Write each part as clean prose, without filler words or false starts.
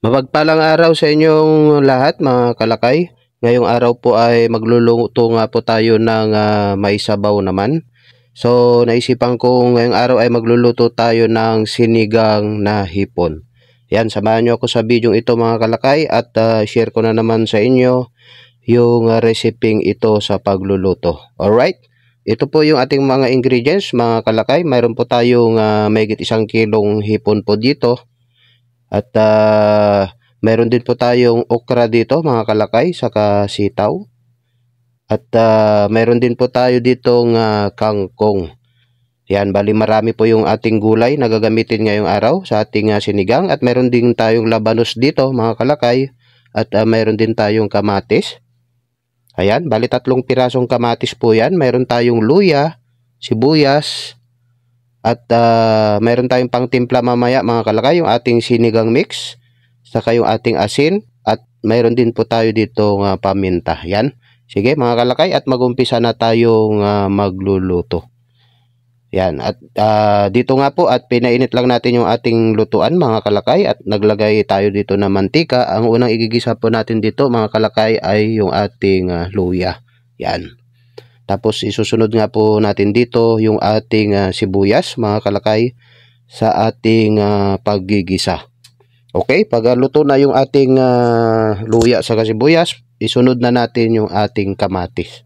Mapagpalang araw sa inyong lahat mga kalakay. Ngayong araw po ay magluluto nga po tayo ng may sabaw naman. So naisipan ko ngayong araw ay magluluto tayo ng sinigang na hipon. Yan, samahan nyo ako sa video ito mga kalakay at share ko na naman sa inyo yung reseping ito sa pagluluto. Alright? Ito po yung ating mga ingredients mga kalakay. Mayroon po tayong mahigit 1 kilong hipon po dito. At meron din po tayong okra dito mga kalakay, saka sitaw. At meron din po tayo ditong kangkong. Yan, bali marami po yung ating gulay na gagamitin ngayong araw sa ating sinigang. At meron din tayong labanos dito mga kalakay. At meron din tayong kamatis. Ayan, bali 3 pirasong kamatis po yan. Meron tayong luya, sibuyas. At mayroon tayong pangtimpla mamaya mga kalakay, yung ating sinigang mix, saka yung ating asin, at mayroon din po tayo dito paminta. Yan. Sige mga kalakay, at mag-umpisa na tayong magluluto. Yan. At dito nga po, at pinainit lang natin yung ating lutuan mga kalakay, at naglagay tayo dito ng mantika. Ang unang igigisa po natin dito mga kalakay ay yung ating luya. Yan. Tapos isusunod nga po natin dito yung ating sibuyas mga kalakay sa ating paggigisa. Okay, pag luto na yung ating luya sa sibuyas, isunod na natin yung ating kamatis.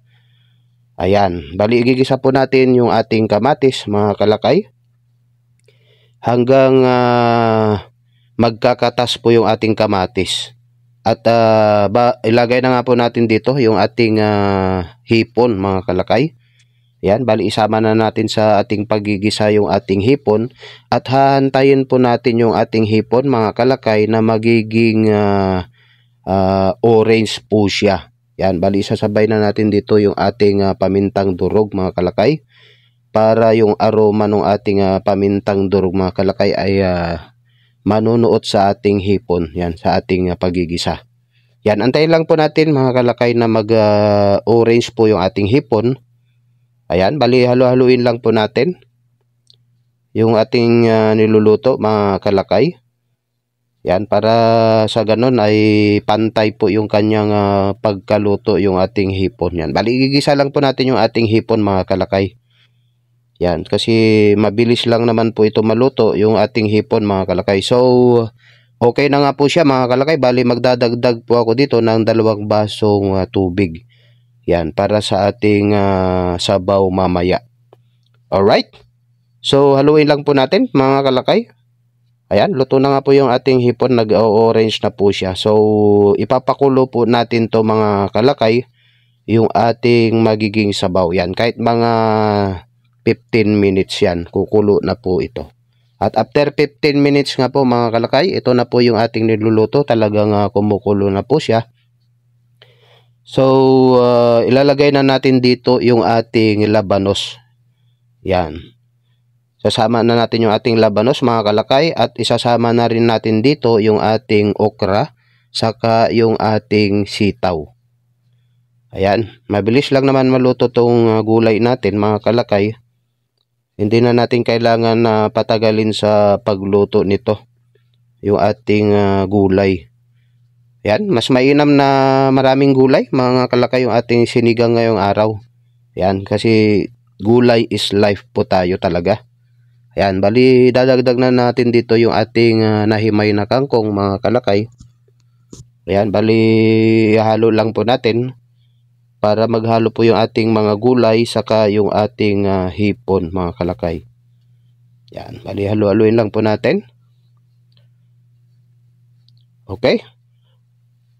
Ayan, bali igigisa po natin yung ating kamatis mga kalakay hanggang magkakatas po yung ating kamatis. At ilagay na nga po natin dito yung ating hipon mga kalakay. Yan, bali isama na natin sa ating paggigisa yung ating hipon. At hahantayin po natin yung ating hipon mga kalakay na magiging orange po siya. Yan, bali isasabay na natin dito yung ating pamintang durog mga kalakay. Para yung aroma ng ating pamintang durog mga kalakay ay manunuot sa ating hipon, yan, sa ating pagigisa. Yan, antayin lang po natin mga kalakay na mag-orange po yung ating hipon. Ayan, bali halo-haluin lang po natin yung ating niluluto mga kalakay. Yan, para sa ganun ay pantay po yung kanyang pagkaluto yung ating hipon. Yan, bali igigisa lang po natin yung ating hipon mga kalakay. Yan, kasi mabilis lang naman po ito maluto yung ating hipon mga kalakay. So, okay na nga po siya mga kalakay. Bali magdadagdag po ako dito ng 2 basong tubig. Yan, para sa ating sabaw mamaya. Alright? So, haluin lang po natin mga kalakay. Ayan, luto na nga po yung ating hipon. Nag-orange na po siya. So, ipapakulo po natin to mga kalakay yung ating magiging sabaw. Yan, kahit mga 15 minutes yan, kukulo na po ito. At after 15 minutes nga po mga kalakay, ito na po yung ating niluluto. Talagang kumukulo na po siya. So, ilalagay na natin dito yung ating labanos. Yan. Sasama na natin yung ating labanos mga kalakay. At isasama na rin natin dito yung ating okra, saka yung ating sitaw. Ayan. Mabilis lang naman maluto tong gulay natin mga kalakay. Hindi na natin kailangan na patagalin sa pagluto nito yung ating gulay. Yan, mas mainam na maraming gulay mga kalakay yung ating sinigang ngayong araw. Yan, kasi gulay is life po tayo talaga. Yan, bali dadagdag na natin dito yung ating nahimay na kangkong mga kalakay. Yan, bali halo lang po natin para maghalo po yung ating mga gulay saka yung ating hipon mga kalakay. Yan, bali halo-haluin lang po natin. Okay.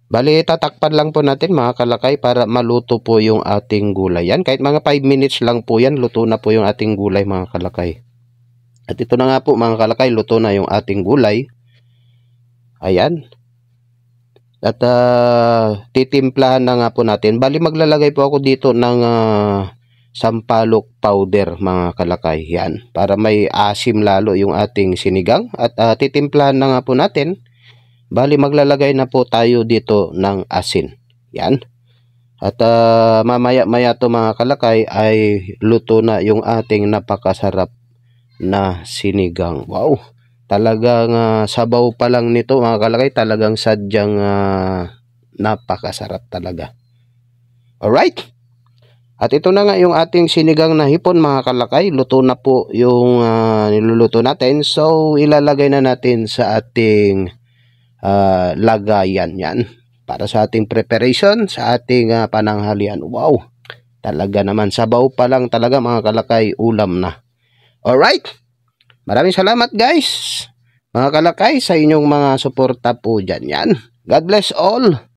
Bali tatakpan lang po natin mga kalakay para maluto po yung ating gulay. Yan, kahit mga 5 minutes lang po yan, luto na po yung ating gulay mga kalakay. At ito na nga po mga kalakay, luto na yung ating gulay. Ayan. At titimplahan na nga po natin. Bali maglalagay po ako dito ng sampalok powder mga kalakay. Yan, para may asim lalo yung ating sinigang. At titimplahan na nga po natin. Bali maglalagay na po tayo dito ng asin. Yan. At mamaya-maya to mga kalakay ay luto na yung ating napakasarap na sinigang. Wow! Talagang sabaw pa lang nito mga kalakay, talagang sadyang napakasarap talaga. Alright? At ito na nga yung ating sinigang na hipon mga kalakay. Luto na po yung niluluto natin. So ilalagay na natin sa ating lagayan yan. Para sa ating preparation, sa ating pananghalian. Wow! Talaga naman, sabaw pa lang talaga mga kalakay, ulam na. Alright? Maraming salamat guys, mga kalakay, sa inyong mga suporta po dyan yan. God bless all.